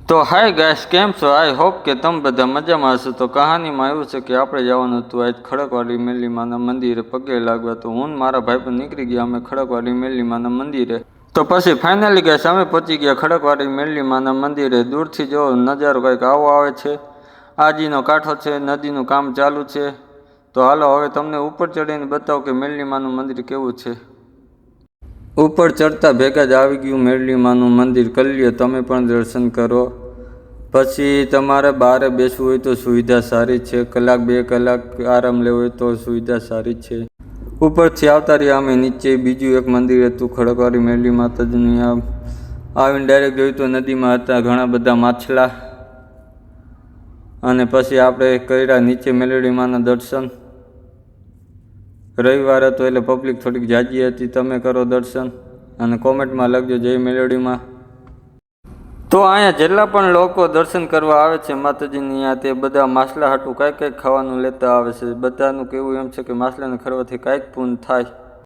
તો hi guys, કેમ છો? આઈ હોપ કે તમે બધા મજામાં હશો. તો કહાનીમાં એવું છે કે આપણે જવાનું હતું આજ ખડકવાળી મેલીમાના મંદિરે પગે લાગવા. તો હું મારા ભાઈ પણ નીકળી ગયા અમે ખડકવાળી મેલીમાના મંદિરે. તો પછી ફાઇનલી ગાઈસ અમે પહોંચી ગયા ખડકવાળી મેલીમાના મંદિરે. દૂરથી જો નજારો કંઈક આવો આવે છે. આજીનો કાંઠો છે, નદીનું કામ ચાલુ છે. તો હાલો હવે તમને ઉપર ચડીને બતાવો કે મેલીમાનું મંદિર કેવું છે. ઉપર ચડતા ભેગા જ આવી ગયું મેરડીમાનું મંદિર. કરી લ્યો તમે પણ દર્શન કરો. પછી તમારે બહાર બેસવું હોય તો સુવિધા સારી છે. કલાક 2 કલાક આરામ લેવો હોય તો સુવિધા સારી છે. ઉપરથી આવતા રહ્યા અમે નીચે. બીજું એક મંદિર હતું ખડકવાળી મેરડી માતાજીનું. આવીને ડાયરેક્ટ જોયું તો નદીમાં હતા ઘણા બધા માછલા. અને પછી આપણે કર્યા નીચે મેરડીમાના દર્શન. રવિવાર હતો એટલે પબ્લિક થોડીક જાજી હતી. તમે કરો દર્શન અને કોમેન્ટમાં લખજો જય મેલોડીમાં. તો અહીંયા જેટલા પણ લોકો દર્શન કરવા આવે છે માતાજીની અહીંયા, તે બધા માછલા હાટું કાંઈક ખાવાનું લેતા આવે છે. બધાનું કહેવું એમ છે કે માછલાને ખરવાથી કાંઈક પૂન થાય.